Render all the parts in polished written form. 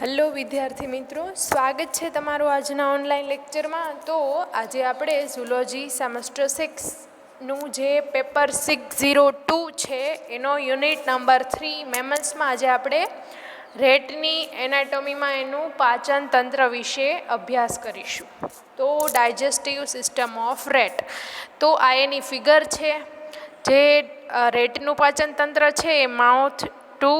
Hello વિદ્યાર્થી મિત્રો, સ્વાગત છે તમારું આજના ઓનલાઈન લેક્ચરમાં. તો આજે આપણે ઝૂલોજી સેમેસ્ટર 6નું જે પેપર 602 છે એનો યુનિટ નંબર 3 મેમલ્સમાં આજે આપણે રેટની એનાટોમીમાં એનું પાચન તંત્ર વિશે અભ્યાસ કરીશું. તો ડાયજેસ્ટિવ સિસ્ટમ ઓફ રેટ, તો આ એની ફિગર છે. જે રેટનું પાચન તંત્ર છે એ માઉથ ટુ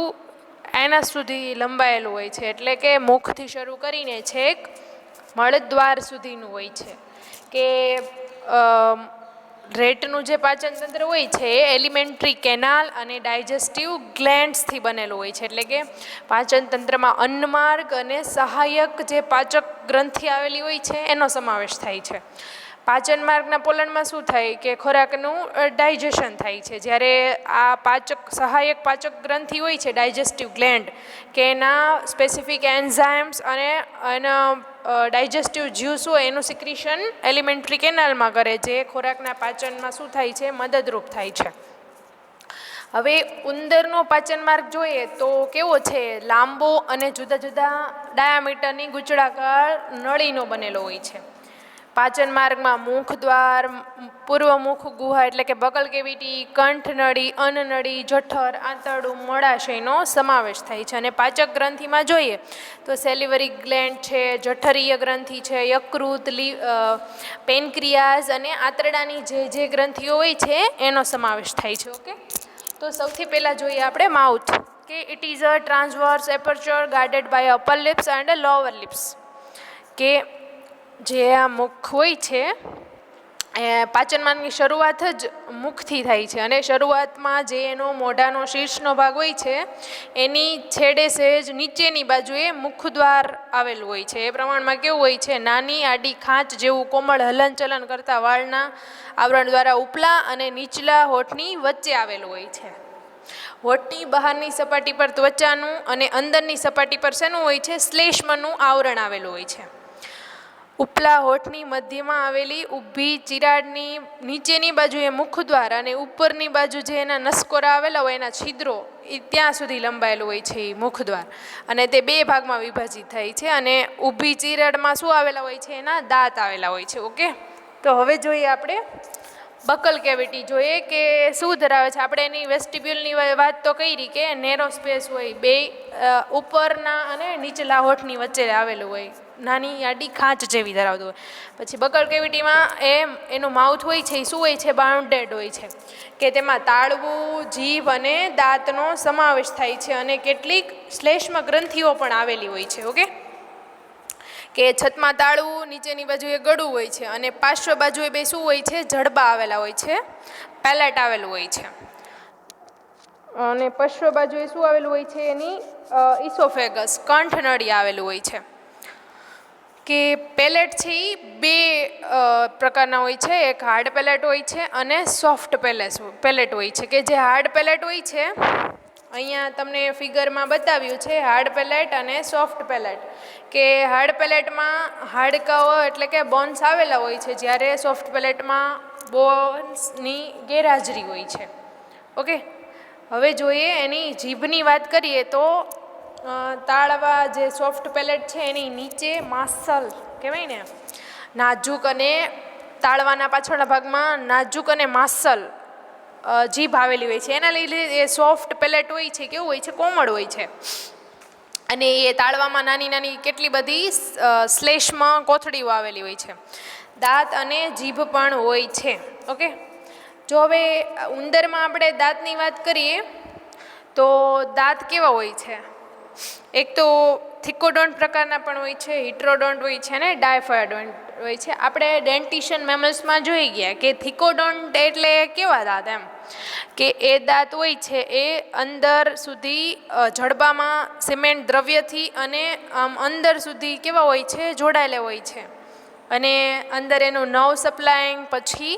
એના સુધી લંબાયેલું હોય છે, એટલે કે મુખથી શરૂ કરીને છેક મળદ્વાર સુધીનું હોય છે. કે રેટનું જે પાચન તંત્ર હોય છે એ એલિમેન્ટરી કેનાલ અને ડાયજેસ્ટિવ ગ્લેન્ડ્સથી બનેલું હોય છે. એટલે કે પાચન તંત્રમાં અન્નમાર્ગ અને સહાયક જે પાચક ગ્રંથિ આવેલી હોય છે એનો સમાવેશ થાય છે. પાચન માર્ગના પોલણમાં શું થાય કે ખોરાકનું ડાયજેશન થાય છે, જ્યારે આ સહાયક પાચક ગ્રંથિ હોય છે ડાયજેસ્ટિવ ગ્લેન્ડ, કે એના સ્પેસિફિક એન્ઝાઇમ્સ અને એના ડાયજેસ્ટિવ જ્યુસ હોય એનું સિક્રિશન એલિમેન્ટરી કેનાલમાં કરે, જે ખોરાકના પાચનમાં શું થાય છે, મદદરૂપ થાય છે. હવે ઉંદરનો પાચન માર્ગ જોઈએ તો કેવો છે, લાંબો અને જુદા જુદા ડાયામીટરની ગૂંચળાકાર નળીનો બનેલો હોય છે. પાચન માર્ગમાં મુખદ્વાર, પૂર્વમુખ ગુહા એટલે કે બકલ કેવિટી, કંઠનળી, અન્નનળી, જઠર, આંતરડું, મોળાશયનો સમાવેશ થાય છે. અને પાચક ગ્રંથિમાં જોઈએ તો સેલિવરી ગ્લેન્ડ છે, જઠરીય ગ્રંથિ છે, યકૃત, પેનક્રિયાઝ અને આંતરડાની જે ગ્રંથિઓ હોય છે એનો સમાવેશ થાય છે. ઓકે, તો સૌથી પહેલાં જોઈએ આપણે માઉથ, કે it is a transverse aperture guarded by upper lips and lower lips. કે જે આ મુખ હોય છે એ પાચનમાર્ગની શરૂઆત જ મુખથી થાય છે, અને શરૂઆતમાં જે એનો મોઢાનો શીર્ષનો ભાગ હોય છે એની છેડે સહેજ નીચેની બાજુએ મુખદ્વાર આવેલું હોય છે. એ પ્રમાણમાં કેવું હોય છે, નાની આડી ખાંચ જેવું કોમળ હલનચલન કરતા વાળના આવરણ દ્વારા ઉપલા અને નીચલા હોઠની વચ્ચે આવેલું હોય છે. હોઠની બહારની સપાટી પર ત્વચાનું અને અંદરની સપાટી પર શેનું હોય છે, શ્લેષ્મનું આવરણ આવેલું હોય છે. ઉપલા હોઠની મધ્યમાં આવેલી ઊભી ચિરાડની નીચેની બાજુએ મુખદ્વાર અને ઉપરની બાજુ જે એના નસકોરા આવેલા હોય એના છિદ્રો એ ત્યાં સુધી લંબાયેલું હોય છે એ મુખદ્વાર, અને તે બે ભાગમાં વિભાજિત થાય છે. અને ઊભી ચિરાડમાં શું આવેલા હોય છે, એના દાંત આવેલા હોય છે. ઓકે, તો હવે જોઈએ આપણે બકલ કેવિટી જોઈએ કે શું ધરાવે છે. આપણે એની વેસ્ટિબ્યુલની વાત તો કરી કે નેરો સ્પેસ હોય, બે ઉપરના અને નીચલા હોઠની વચ્ચે આવેલું હોય, નાની આડી ખાંચ જેવી ધરાવતું હોય. પછી બકલ કેવિટીમાં એનું માઉથ હોય છે એ શું હોય છે, બાઉન્ડેડ હોય છે, કે તેમાં તાળવું, જીભ અને દાંતનો સમાવેશ થાય છે, અને કેટલીક શ્લેષ્મ ગ્રંથિઓ પણ આવેલી હોય છે. ઓકે, કે છતમાં તાળવું, નીચેની બાજુએ ગળું હોય છે, અને પાર્શ્વ બાજુએ બે શું હોય છે, જડબા આવેલા હોય છે, પેલેટ આવેલું હોય છે. અને પશ્વ બાજુએ શું આવેલું હોય છે, એની ઇસોફેગસ, કંઠનળી આવેલું હોય છે. કે પેલેટ છે એ બે પ્રકારના હોય છે, એક હાર્ડ પેલેટ હોય છે અને સોફ્ટ પેલેટ હોય છે. કે જે હાર્ડ પેલેટ હોય છે, અહીંયા તમને ફિગરમાં બતાવ્યું છે હાર્ડ પેલેટ અને સોફ્ટ પેલેટ. કે હાર્ડ પેલેટમાં હાડકાઓ એટલે કે બોન્સ આવેલા હોય છે, જ્યારે સોફ્ટ પેલેટમાં બોન્સની ગેરહાજરી હોય છે. ઓકે, હવે જોઈએ એની જીભની વાત કરીએ તો તાળવા જે સોફ્ટ પેલેટ છે એની નીચે માસલ કહેવાય ને, નાજુક, અને તાળવાના પાછળના ભાગમાં નાજુક અને માસલ જીભ આવેલી હોય છે. એના લીધે એ સોફ્ટ પેલેટ હોય છે કેવું હોય છે, કોમળ હોય છે. અને એ તાળવામાં નાની નાની કેટલી બધી શ્લેષ્મ કોથળીઓ આવેલી હોય છે. દાંત અને જીભ પણ હોય છે. ઓકે, જો હવે ઉંદરમાં આપણે દાંતની વાત કરીએ તો દાંત કેવા હોય છે, એક તો થિકોડોન્ટ પ્રકારના પણ હોય છે, હિટ્રોડોન્ટ હોય છે, અને ડાયફાયોડોન્ટ હોય છે. આપણે ડેન્ટિશન મેમલ્સમાં જોઈ ગયા કે થિકોડોન્ટ એટલે કેવા દાંત, એમ કે એ દાંત હોય છે એ અંદર સુધી જડબામાં સિમેન્ટ દ્રવ્યથી અને આમ અંદર સુધી કેવા હોય છે, જોડાયેલા હોય છે. અને અંદર એનું નર્વ સપ્લાયિંગ, પછી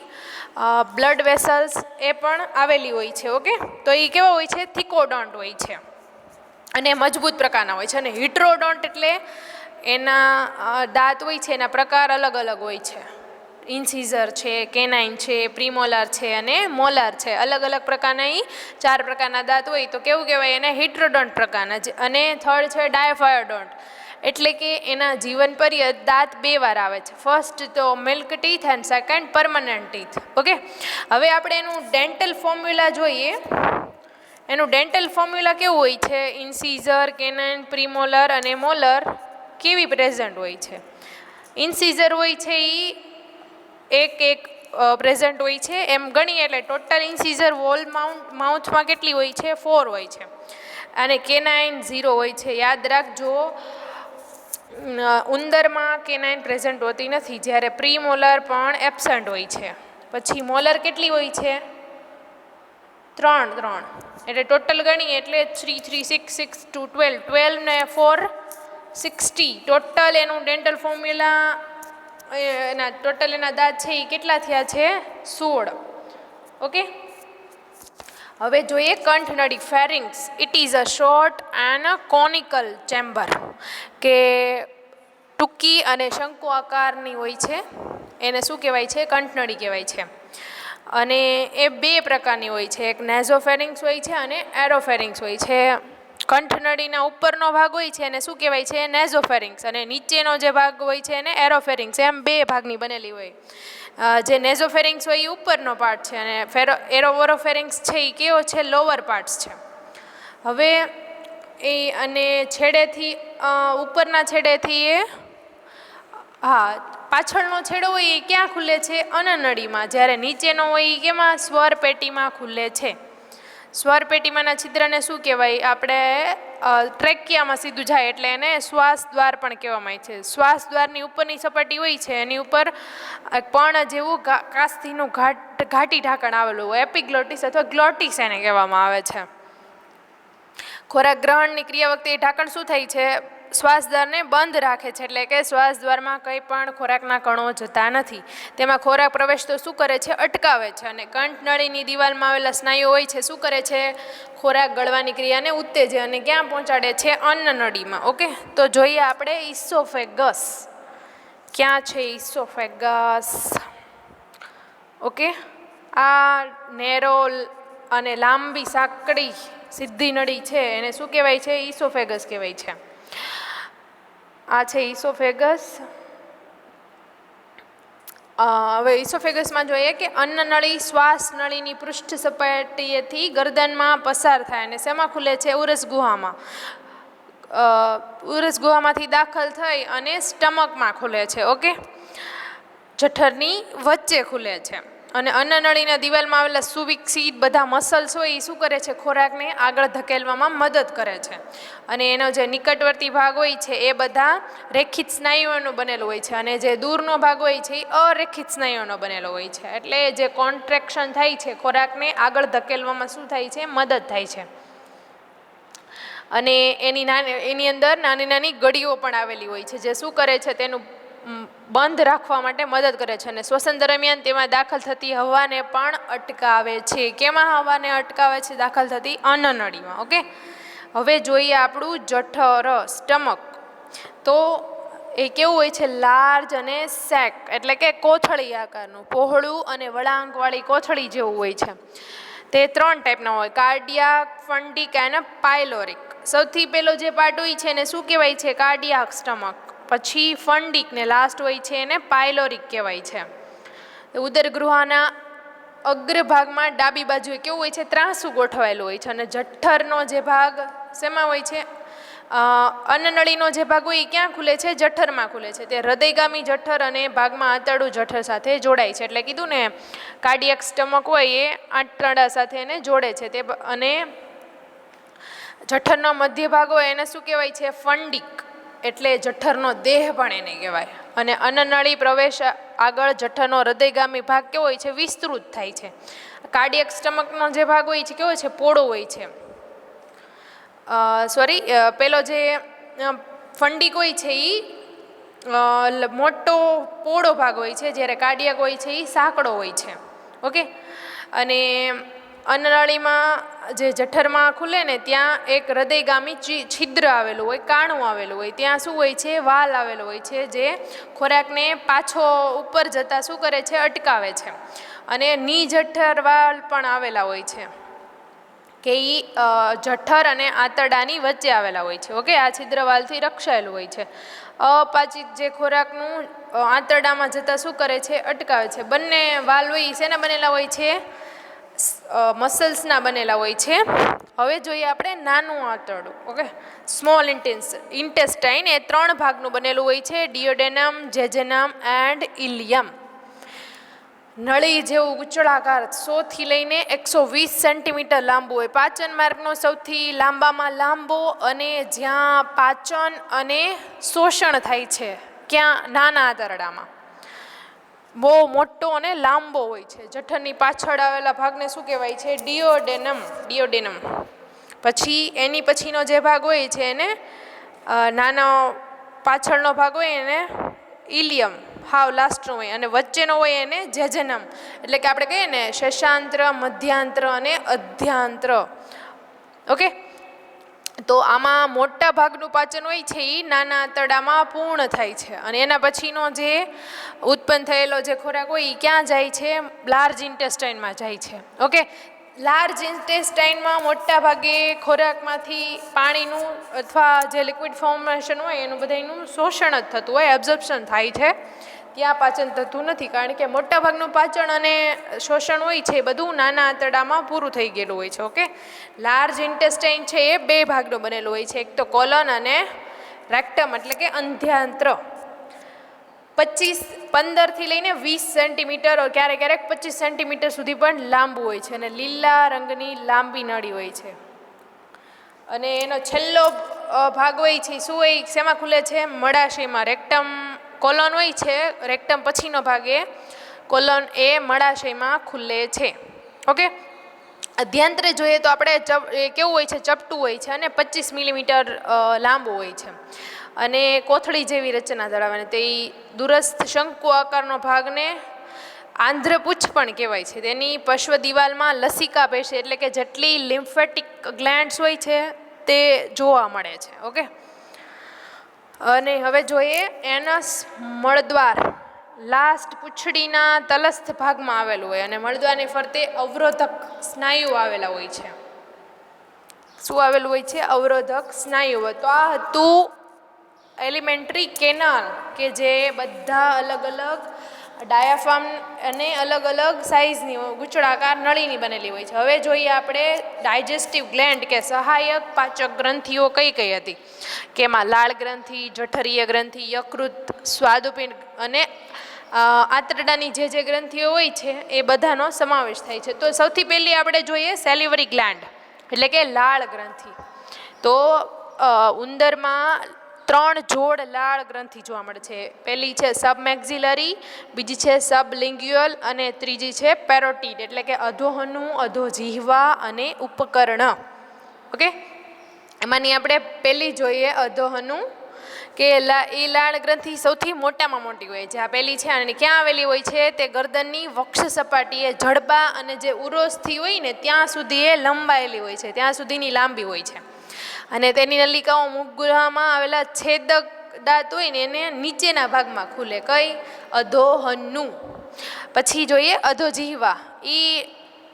બ્લડ વેસલ્સ એ પણ આવેલી હોય છે. ઓકે, તો એ કેવા હોય છે, થિકોડોન્ટ હોય છે અને મજબૂત પ્રકારના હોય છે. અને હિટ્રોડોન્ટ એટલે એના દાંત હોય છે એના પ્રકાર અલગ અલગ હોય છે. ઇન્સીઝર છે, કેનાઇન છે, પ્રીમોલાર છે અને મોલાર છે. અલગ અલગ પ્રકારના 4 પ્રકારના દાંત હોય તો કેવું કહેવાય એને? હિટ્રોડોન્ટ પ્રકારના. અને થર્ડ છે ડાયફાયોડોન્ટ, એટલે કે એના જીવન પર્યંત દાંત 2 વાર આવે છે. ફર્સ્ટ તો milk teeth and second permanent teeth. Okay, હવે આપણે એનું ડેન્ટલ ફોર્મ્યુલા જોઈએ. એનું ડેન્ટલ ફોર્મ્યુલા કેવું હોય છે? ઇન્સીઝર, કેનાઇન, પ્રીમોલર અને મોલર કેવી પ્રેઝન્ટ હોય છે? ઇન્સીઝર હોય છે એક પ્રેઝન્ટ હોય છે. એમ ગણીએ એટલે ટોટલ ઇન્સીઝર વોલ માઉથમાં કેટલી હોય છે? 4 હોય છે. અને કેનાઇન 0 હોય છે. યાદ રાખજો, ઉંદરમાં કેનાઇન પ્રેઝન્ટ હોતી નથી, જ્યારે પ્રીમોલર પણ એબસન્ટ હોય છે. પછી મોલર કેટલી હોય છે? 3. એટલે ટોટલ ગણીએ એટલે 3, 3, 6, 6, 2, 12, 12 ને 4, 60. ટોટલ એનું ડેન્ટલ ફોર્મ્યુલા એના દાંત છે એ કેટલા થયા છે? 16. ઓકે, હવે જોઈએ કંઠનળી, pharynx. It is a short and a conical chamber, કે ટૂંકી અને શંકુ આકારની હોય છે. એને શું કહેવાય છે? કંઠનળી કહેવાય છે. અને એ 2 પ્રકારની હોય છે. એક નેઝોફેરિંગ્સ હોય છે અને એરોફેરિંગ્સ હોય છે. કંઠનળીના ઉપરનો ભાગ હોય છે એને શું કહેવાય છે? નેઝોફેરિંગ્સ. અને નીચેનો જે ભાગ હોય છે એને એરોફેરિંગ્સ. એમ 2 ભાગની બનેલી હોય. જે નેઝોફેરિંગ્સ હોય એ ઉપરનો પાર્ટ છે અને એરોફેરિંગ્સ છે એ કેવો છે? લોઅર પાર્ટ્સ છે. હવે એ અને છેડેથી ઉપરના છેડેથી પાછળનો છેડો હોય એ ક્યાં ખુલે છે? અન્નનળીમાં. જ્યારે નીચેનો હોય એ કેમાં? સ્વર પેટીમાં ખુલે છે. સ્વર પેટીમાંના છિદ્રને શું કહેવાય? આપણે ટ્રેકિયામાં સીધું જાય એટલે એને શ્વાસ દ્વાર પણ કહેવામાં આવે છે. શ્વાસ દ્વારની ઉપરની સપાટી હોય છે એની ઉપર પણ જેવું કાસ્થીનું ઘાટી ઢાંકણ આવેલું હોય, એપિગ્લોટિસ અથવા ગ્લોટિસ એને કહેવામાં આવે છે. ખોરાક ગ્રહણની ક્રિયા વખતે એ ઢાંકણ શું થાય છે? શ્વાસદ્વારને બંધ રાખે છે, એટલે કે શ્વાસદ્વારમાં કંઈ પણ ખોરાકના કણો જતા નથી. તેમાં ખોરાક પ્રવેશ તો શું કરે છે? અટકાવે છે. અને કંઠનળીની દિવાલમાં આવેલા સ્નાયુઓ હોય છે શું કરે છે? ખોરાક ગળવાની ક્રિયાને ઉત્તેજે અને ક્યાં પહોંચાડે છે? અન્નનળીમાં. ઓકે, તો જોઈએ આપણે ઇસોફેગસ. ક્યાં છે ઇસોફેગસ? ઓકે, આ નેરો અને લાંબી સાંકડી સીધી નળી છે એને શું કહેવાય છે? ઇસોફેગસ કહેવાય છે. આ છે ઇસોફેગસ. હવે ઇસોફેગસમાં જોઈએ કે અન્નનળી શ્વાસ નળીની પૃષ્ઠ સપાટીએથી ગરદનમાં પસાર થાય અને શેમાં ખુલે છે? ઉરસ ગુહામાં. ઉરસ ગુહામાંથી દાખલ થઈ અને સ્ટમકમાં ખુલે છે. ઓકે, જઠરની વચ્ચે ખુલે છે. અને અન્નનળીના દિવાલમાં આવેલા સુવિકસિત બધા મસલ્સ હોય એ શું કરે છે? ખોરાકને આગળ ધકેલવામાં મદદ કરે છે. અને એનો જે નિકટવર્તી ભાગ હોય છે એ બધા રેખિત સ્નાયુઓનો બનેલો હોય છે અને જે દૂરનો ભાગ હોય છે એ અરેખિત સ્નાયુઓનો બનેલો હોય છે. એટલે જે કોન્ટ્રેક્શન થાય છે ખોરાકને આગળ ધકેલવામાં શું થાય છે? મદદ થાય છે. અને એની અંદર નાની નાની ગળીઓ પણ આવેલી હોય છે જે શું કરે છે? તેનું બંધ રાખવા માટે મદદ કરે છે. અને શ્વસન દરમિયાન તેમાં દાખલ થતી હવાને પણ અટકાવે છે. કેમાં હવાને અટકાવે છે દાખલ થતી? અન્નનળીમાં. ઓકે, હવે જોઈએ આપણું જઠર, સ્ટમક. તો એ કેવું હોય છે? લાર્જ અને સેક, એટલે કે કોથળી આકારનું, પહોળું અને વળાંકવાળી કોથળી જેવું હોય છે. તે 3 ટાઈપના હોય: કાર્ડિયાક, ફંડિક અને પાયલોરિક. સૌથી પહેલો જે પાર્ટ હોય છે એને શું કહેવાય છે? Cardiac stomach. પછી ફંડિક ને લાસ્ટ હોય છે એને પાયલોરિક કહેવાય છે. ઉદરગૃહના અગ્રભાગમાં ડાબી બાજુએ કેવું હોય છે? ત્રાંસું ગોઠવાયેલું હોય છે. અને જઠરનો જે ભાગ શેમાં હોય છે? અન્નનળીનો જે ભાગ હોય એ ક્યાં ખુલે છે? જઠરમાં ખુલે છે. તે હૃદયગામી જઠર અને ભાગમાં આંતરડું જઠર સાથે જોડાય છે. એટલે કીધું ને, કાર્ડિયાક સ્ટમક હોય એ આંતરડા સાથે એને જોડે છે. તે અને જઠરનો મધ્ય ભાગ હોય એને શું કહેવાય છે? ફંડિક, એટલે જઠરનો દેહ પણ એને કહેવાય. અને અન્નનળી પ્રવેશ આગળ જઠરનો હૃદયગામી ભાગ કેવો હોય છે? વિસ્તૃત થાય છે. કાર્ડિયાક સ્ટમકનો જે ભાગ હોય છે કેવો હોય છે? પોળો હોય છે. પેલો જે ફંડિક હોય છે એ મોટો પોળો ભાગ હોય છે, જ્યારે કાર્ડિયાક હોય છે એ સાંકડો હોય છે. ઓકે, અને અન્નનળીમાં જે જઠરમાં ખુલે ને ત્યાં એક હૃદયગામી છિદ્ર આવેલું હોય, કાણું આવેલું હોય, ત્યાં શું હોય છે, વાલ આવેલો હોય છે, જે ખોરાકને પાછો ઉપર જતાં શું કરે છે, અટકાવે છે. અને નિજઠર વાલ પણ આવેલા હોય છે કે એ જઠર અને આંતરડાની વચ્ચે આવેલા હોય છે. ઓકે, આ છિદ્રવાલથી રક્ષાયેલું હોય છે. અપાચિત જે ખોરાકનું આંતરડામાં જતાં શું કરે છે, અટકાવે છે. બંને વાલ હોય એ શેના બનેલા હોય છે, મસલ્સના બનેલા હોય છે. હવે જોઈએ આપણે નાનું આંતરડું. ઓકે, સ્મોલ ઇન્ટેસ્ટાઇન એ 3 ભાગનું બનેલું હોય છે, ડિયોડેનમ, જેજેનમ એન્ડ ઇલિયમ. નળી જેવું ગુચળાકાર 100 થી લઈને 120 સેન્ટીમીટર લાંબુ હોય. પાચન માર્ગનો સૌથી લાંબામાં લાંબો અને જ્યાં પાચન અને શોષણ થાય છે, ક્યાં, નાના આંતરડામાં બહુ મોટો અને લાંબો હોય છે. જઠરની પાછળ આવેલા ભાગને શું કહેવાય છે, ડિયોડેનમ. પછી એની પછીનો જે ભાગ હોય છે એને નાનો પાછળનો ભાગ હોય એને ઇલિયમ, હાવ લાસ્ટનો હોય, અને વચ્ચેનો હોય એને જેજેનમ. એટલે કે આપણે કહીએ ને શેષાંત્ર, મધ્યાંત્ર અને અધ્યાંત્ર. ઓકે, તો આમાં મોટા ભાગનું પાચન હોય છે એ નાના આંતરડામાં પૂર્ણ થાય છે, અને એના પછીનો જે ઉત્પન્ન થયેલો જે ખોરાક હોય એ ક્યાં જાય છે, લાર્જ ઇન્ટેસ્ટાઇનમાં જાય છે. ઓકે, લાર્જ ઇન્ટેસ્ટાઇનમાં મોટા ભાગે ખોરાકમાંથી પાણીનું અથવા જે લિક્વિડ ફોર્મેશન હોય એનું બધાનું શોષણ જ થતું હોય, એબ્ઝોર્પ્શન થાય છે. ત્યાં પાચન થતું નથી, કારણ કે મોટાભાગનું પાચન અને શોષણ હોય છે એ બધું નાના આંતરડામાં પૂરું થઈ ગયેલું હોય છે. ઓકે, લાર્જ ઇન્ટેસ્ટાઇન છે એ 2 ભાગનું બનેલું હોય છે, એક તો કોલન અને રેક્ટમ, એટલે કે અંધ્યાંત્ર. 15 થી લઈને 20 સેન્ટીમીટર, ક્યારેક ક્યારેક 25 સેન્ટીમીટર સુધી પણ લાંબુ હોય છે, અને લીલા રંગની લાંબી નળી હોય છે. અને એનો છેલ્લો ભાગ હોય છે શું હોય, શેમાં ખુલે છે, મળાશયમાં. રેક્ટમ કોલોન હોય છે, રેક્ટમ પછીનો ભાગ એ કોલોન એ મળાશયમાં ખુલે છે. ઓકે, અધ્યાંત્ર જોઈએ તો આપણે કેવું હોય છે, ચપટું હોય છે અને 25 મિલીમીટર લાંબુ હોય છે, અને કોથળી જેવી રચના ધરાવે. તે દૂરસ્થ શંકુ આકારનો ભાગને આંધ્રપુચ્છ પણ કહેવાય છે. તેની પશ્વ દિવાલમાં લસિકા પેશી, એટલે કે જેટલી લિમ્ફેટિક ગ્લેન્ડ્સ હોય છે તે જોવા મળે છે. ઓકે, અને હવે જોઈએ એનસ, મળદ્વાર લાસ્ટ પૂંછડીના તલસ્થ ભાગમાં આવેલું હોય, અને મળદ્વારની ફરતે અવરોધક સ્નાયુ આવેલા હોય છે. શું આવેલું હોય છે, અવરોધક સ્નાયુ. તો આ હતું એલિમેન્ટરી કેનાલ, કે જે બધા અલગ અલગ ડાયાફ્રામ અને અલગ અલગ સાઇઝની ગુચળાકાર નળીની બનેલી હોય છે. હવે જોઈએ આપણે ડાયજેસ્ટિવ ગ્લેન્ડ, કે સહાયક પાચક ગ્રંથિઓ કઈ કઈ હતી, કે એમાં લાળ ગ્રંથિ, જઠરીય ગ્રંથિ, યકૃત, સ્વાદુપિંડ અને આંતરડાની જે ગ્રંથિઓ હોય છે એ બધાનો સમાવેશ થાય છે. તો સૌથી પહેલી આપણે જોઈએ સેલિવરી ગ્લેન્ડ, એટલે કે લાળ ગ્રંથિ. તો ઉંદરમાં 3 જોડ લાળ ગ્રંથિ જોવા મળે છે. પહેલી છે સબમેક્ઝિલરી, બીજી છે સબલિંગ્યુઅલ, અને ત્રીજી છે પેરોટીડ, એટલે કે અધોહનુ, અધોજીહવા અને ઉપકર્ણ. ઓકે, એમાંની આપણે પહેલી જોઈએ અધોહનુ, કે એ લાળ ગ્રંથિ સૌથી મોટામાં મોટી હોય છે. આ પહેલી છે, અને ક્યાં આવેલી હોય છે, તે ગરદનની વક્ષ સપાટીએ જડબા અને જે ઉરોસ્થિ હોય ને ત્યાં સુધી એ લંબાયેલી હોય છે, ત્યાં સુધીની લાંબી હોય છે. અને તેની નલિકાઓ મુખગુહામાં આવેલા છેદક દાંત હોય ને એને નીચેના ભાગમાં ખુલે. કઈ, અધોહનુ. પછી જોઈએ અધોજીહવા, એ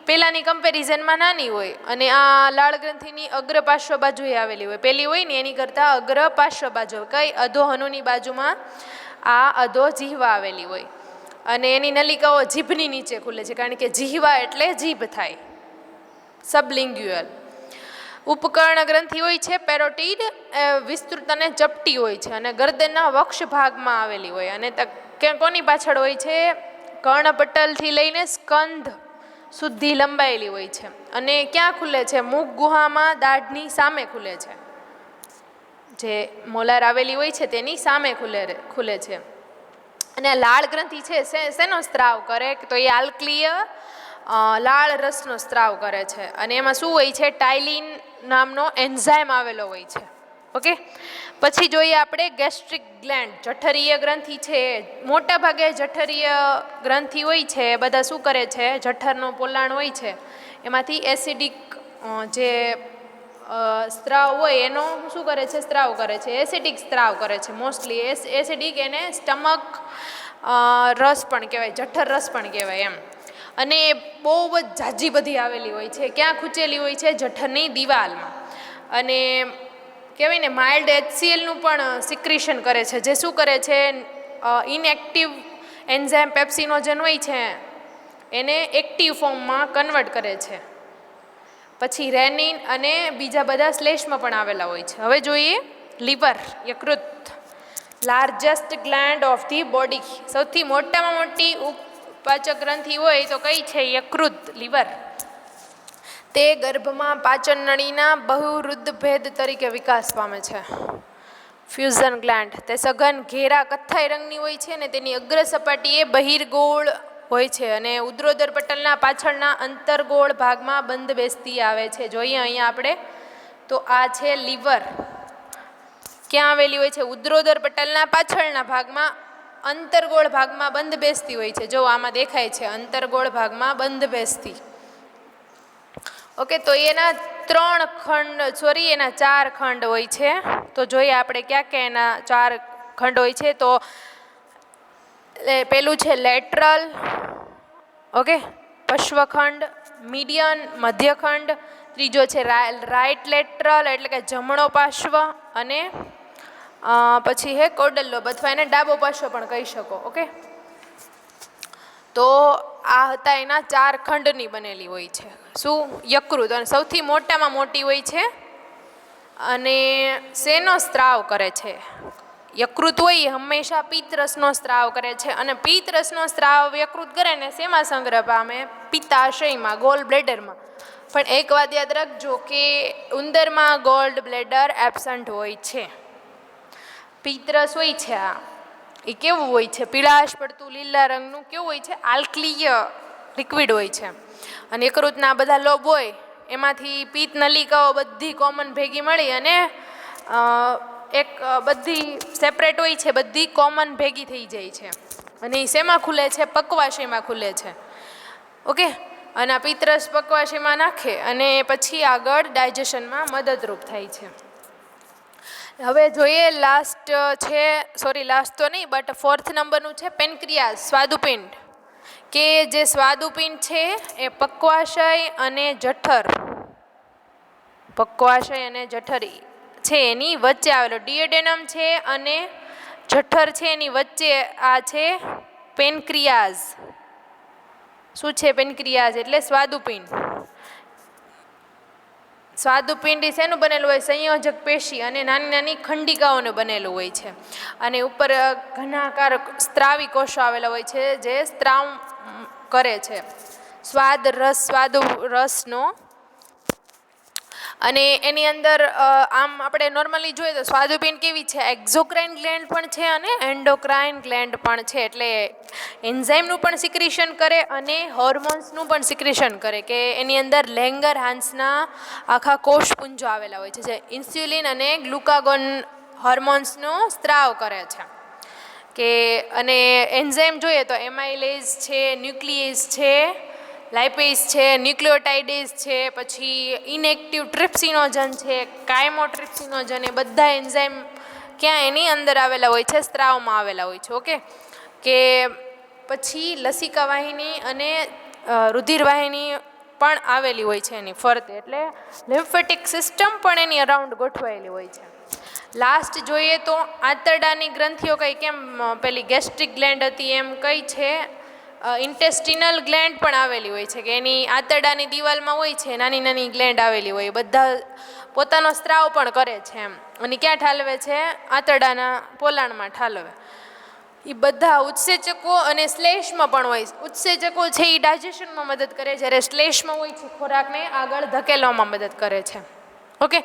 પહેલાંની કમ્પેરિઝનમાં નાની હોય, અને આ લાળ ગ્રંથિની અગ્ર પાર્શ્વ બાજુએ આવેલી હોય. પહેલી હોય ને એની કરતાં અગ્ર પાર્શ્વ બાજુ, કઈ, અધોહનુની બાજુમાં આ અધોજીહવા આવેલી હોય. અને એની નલિકાઓ જીભની નીચે ખુલે છે, કારણ કે જીહવા એટલે જીભ થાય. સબલિંગ્યુઅલ. ઉપકર્ણ ગ્રંથિ હોય છે પેરોટીડ, વિસ્તૃત અને ચપટી હોય છે, અને ગરદનના વક્ષ ભાગમાં આવેલી હોય, અને કોની પાછળ હોય છે, કર્ણપટલથી લઈને સ્કંધ સુધી લંબાયેલી હોય છે. અને ક્યાં ખુલે છે, મુખ ગુહામાં દાઢની સામે ખુલે છે, જે મોલાર આવેલી હોય છે તેની સામે ખુલે છે. અને લાળ ગ્રંથિ છે શેનો સ્ત્રાવ કરે, તો એ આલ્કલીય લાળ રસનો સ્ત્રાવ કરે છે. અને એમાં શું હોય છે, ટાઇલિન નામનો એન્ઝાઇમ આવેલો હોય છે. ઓકે, પછી જોઈએ આપણે ગેસ્ટ્રિક ગ્લેન્ડ, જઠરીય ગ્રંથિ છે. મોટા ભાગે જઠરીય ગ્રંથિ હોય છે બધા શું કરે છે, જઠરનો પોલાણ હોય છે એમાંથી એસિડિક જે સ્ત્રાવ હોય એનો શું કરે છે, સ્ત્રાવ કરે છે, એસિડિક સ્ત્રાવ કરે છે મોસ્ટલી. એસિડિક એને સ્ટમક રસ પણ કહેવાય, જઠર રસ પણ કહેવાય એમ. અને બહુ જ ઝાઝી બધી આવેલી હોય છે. ક્યાં ખૂંચેલી હોય છે? જઠરની દિવાલમાં. અને કહેવાય ને માઇલ્ડ HClનું પણ સિક્રિશન કરે છે, જે શું કરે છે, ઇનએક્ટિવ એન્ઝાઇમ પેપ્સિનોજન હોય છે એને એક્ટિવ ફોર્મમાં કન્વર્ટ કરે છે. પછી રેનિન અને બીજા બધા શ્લેષ્મા પણ આવેલા હોય છે. હવે જોઈએ લીવર, યકૃત, largest gland of the body. સૌથી મોટામાં મોટી પાચક ગ્રંથિ હોય તો કઈ છે? યકૃત, લીવર. તે ગર્ભમાં પાચન નળીના બહુરુદ્ધ ભેદ તરીકે વિકાસ પામે છે. ફ્યુઝન ગ્લેન્ડ, તે સઘન ઘેરા કથ્થાઈ રંગની હોય છે અને તેની અગ્ર સપાટીએ બહિર્ગોળ હોય છે અને ઉદરોદર પટલના પાછળના અંતર્ગોળ ભાગમાં બંધ બેસતી આવે છે. જોઈએ અહીંયા આપણે તો આ છે લીવર. ક્યાં આવેલી હોય છે? ઉદરોદર પટલના પાછળના ભાગમાં અંતર્ગોળ ભાગમાં બંધ બેસતી હોય છે. જો આમાં દેખાય છે અંતર્ગોળ ભાગમાં બંધ બેસતી. ઓકે, તો એના 4 ખંડ હોય છે. તો જોઈએ આપણે ક્યાં ક્યાં એના 4 ખંડ હોય છે. તો પેલું છે લેટરલ, ઓકે, પશ્વખંડ, મીડિયન, મધ્યખંડ. ત્રીજો છે રાઇટ લેટરલ એટલે કે જમણો પાર્શ્વ, અને પછી હે કોડલ લોબ અથવા એને ડાબો પાર્શ્વ પણ કહી શકો. ઓકે, તો આ હતા એના 4 ખંડની બનેલી હોય છે. શું? યકૃત. અને સૌથી મોટામાં મોટી હોય છે અને શેનો સ્ત્રાવ કરે છે? યકૃત હોય એ હંમેશા પિત્તરસનો સ્ત્રાવ કરે છે અને પિત્તરસનો સ્ત્રાવ યકૃત કરે ને શેમાં સંગ્રહ પામે? પિત્તાશયમાં, ગોલ બ્લેડરમાં. પણ એક વાત યાદ રાખજો કે ઉંદરમાં ગોલ્ડ બ્લેડર એબસન્ટ હોય છે. પિત્તરસ હોય છે આ એ કેવું હોય છે? પીળાશ પડતું લીલા રંગનું કેવું હોય છે? આલ્કલીય લિક્વિડ હોય છે. અને યકૃતના બધા લોબ હોય એમાંથી પિત્ત નલિકાઓ બધી કોમન ભેગી મળી અને એક બધી સેપરેટ હોય છે, બધી કોમન ભેગી થઈ જાય છે. અને એ શેમાં ખુલે છે? પક્વાશયમાં ખુલે છે. ઓકે, અને આ પિત્તરસ પક્વાશયમાં નાખે અને પછી આગળ ડાયજેશનમાં મદદરૂપ થાય છે. હવે જોઈએ લાસ્ટ છે, લાસ્ટ તો નહીં બટ 4th નંબરનું છે પેનક્રિયાસ, સ્વાદુપિંડ. કે જે સ્વાદુપિંડ છે એ પક્વાશય અને જઠર, પક્વાશય અને જઠર છે એની વચ્ચે આવેલો. ડિએડેનમ છે અને જઠર છે એની વચ્ચે આ છે પેનક્રિયાઝ. શું છે પેનક્રિયાઝ? એટલે સ્વાદુપિંડ. સ્વાદુપિંડ શેનું બનેલું હોય? સંયોજક પેશી અને નાની નાની ખંડિકાઓનું બનેલું હોય છે. અને ઉપર ઘનાકાર સ્ત્રાવી કોષો આવેલા હોય છે જે સ્ત્રાવ કરે છે સ્વાદુ રસનો. અને એની અંદર આમ આપણે નોર્મલી જોઈએ તો સ્વાદુપિંડ કેવી છે? એક્ઝોક્રાઇન ગ્લેન્ડ પણ છે અને એન્ડોક્રાઇન ગ્લેન્ડ પણ છે. એટલે એન્ઝાઇમનું પણ સિક્રિશન કરે અને હોર્મોન્સનું પણ સિક્રિશન કરે. કે એની અંદર લેંગર હાન્સના આખા કોષપુંજો આવેલા હોય છે જે ઇન્સ્યુલિન અને ગ્લુકાગોન હોર્મોન્સનો સ્ત્રાવ કરે છે. કે અને એન્ઝાઇમ જોઈએ તો એમાઇલેઝ છે, ન્યુક્લિયેઝ છે, લાઇપેઝ છે, ન્યુક્લિયોટાઇડેઝ છે, પછી ઇનએક્ટિવ ટ્રિપ્સિનોજન છે, કાયમોટ્રિપ્સિનોજન, એ બધા એન્ઝાઇમ ક્યાં એની અંદર આવેલા હોય છે? સ્ત્રાવમાં આવેલા હોય છે. ઓકે, કે પછી લસિકા વાહિની અને રુધિર વાહિની પણ આવેલી હોય છે એની ફરતે. એટલે લિમ્ફેટિક સિસ્ટમ પણ એની અરાઉન્ડ ગોઠવાયેલી હોય છે. લાસ્ટ જોઈએ તો આંતરડાની ગ્રંથિઓ કઈ, કેમ પેલી ગેસ્ટ્રિક ગ્લેન્ડ હતી એમ કઈ છે? ઇન્ટેસ્ટિનલ ગ્લેન્ડ પણ આવેલી હોય છે. કે એની આંતરડાની દિવાલમાં હોય છે નાની નાની ગ્લેન્ડ આવેલી હોય, બધા પોતાનો સ્ત્રાવ પણ કરે છે એમ. અને ક્યાં ઠાલવે છે? આંતરડાના પોલાણમાં ઠાલવે. એ બધા ઉત્સેચકો અને શ્લેષ્મા પણ હોય. ઉત્સેચકો છે એ ડાયજેશનમાં મદદ કરે, જ્યારે શ્લેષ્મા હોય છે ખોરાકને આગળ ધકેલવામાં મદદ કરે છે. ઓકે,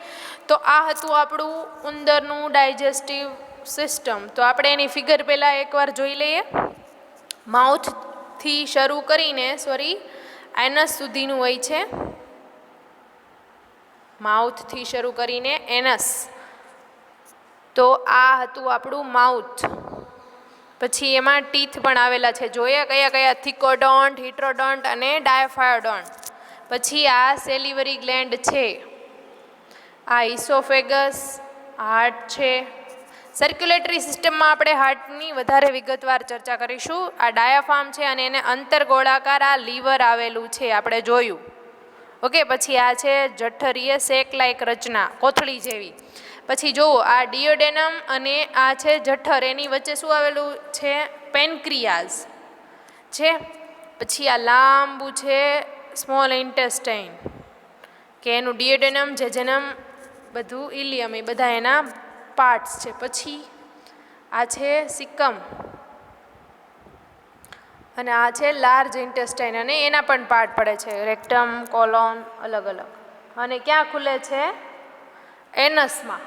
તો આ હતું આપણું ઉંદરનું ડાયજેસ્ટિવ સિસ્ટમ. તો આપણે એની ફિગર પહેલાં એકવાર જોઈ લઈએ. માઉથથી શરૂ કરીને એનસ સુધીનું હોય છે. માઉથથી શરૂ કરીને એનસ. તો આ હતું આપણું માઉથ. પછી એમાં ટીથ પણ આવેલા છે. જોઈએ કયા કયા? થિકોડોન્ટ, હિટ્રોડોન્ટ અને ડાયફાયોડોન્ટ. પછી આ સેલિવરી ગ્લેન્ડ છે, આ ઇસોફેગસ, હાર્ટ છે. સર્ક્યુલેટરી સિસ્ટમમાં આપણે હાર્ટની વધારે વિગતવાર ચર્ચા કરીશું. આ ડાયાફાર્મ છે અને એને અંતરગોળાકાર આ લીવર આવેલું છે, આપણે જોયું. ઓકે, પછી આ છે જઠરીય શેક લાઇક રચના, કોથળી જેવી. પછી જુઓ આ ડિયોડેનમ અને આ છે જઠર, એની વચ્ચે શું આવેલું છે? પેનક્રિયાઝ છે. પછી આ લાંબુ છે સ્મોલ ઇન્ટેસ્ટાઇન, કે એનું ડિયોડેનમ, જેજેનમ, બધું ઇલિયમ, એ બધા એના પાર્ટ્સ છે. પછી આ છે સિકમ અને આ છે લાર્જ ઇન્ટેસ્ટાઇન, અને એના પણ પાર્ટ પડે છે, રેક્ટમ, કોલોન, અલગ અલગ. અને ક્યાં ખુલે છે? એનસમાં.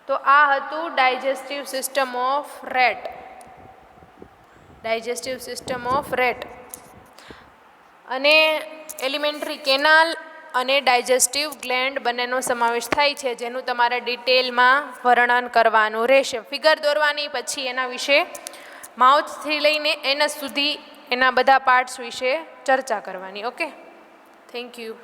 તો આ હતું digestive system off rate. Digestive system off rate. અને એલિમેન્ટરી કેનાલ અને ડાયજેસ્ટિવ ગ્લેન્ડ બંનેનો સમાવેશ થાય છે, જેનું તમારે ડિટેલમાં વર્ણન કરવાનું રહેશે. ફિગર દોરવાની, પછી એના વિશે માઉથથી લઈને એનસ સુધી એના બધા પાર્ટ્સ વિશે ચર્ચા કરવાની. Okay, thank you.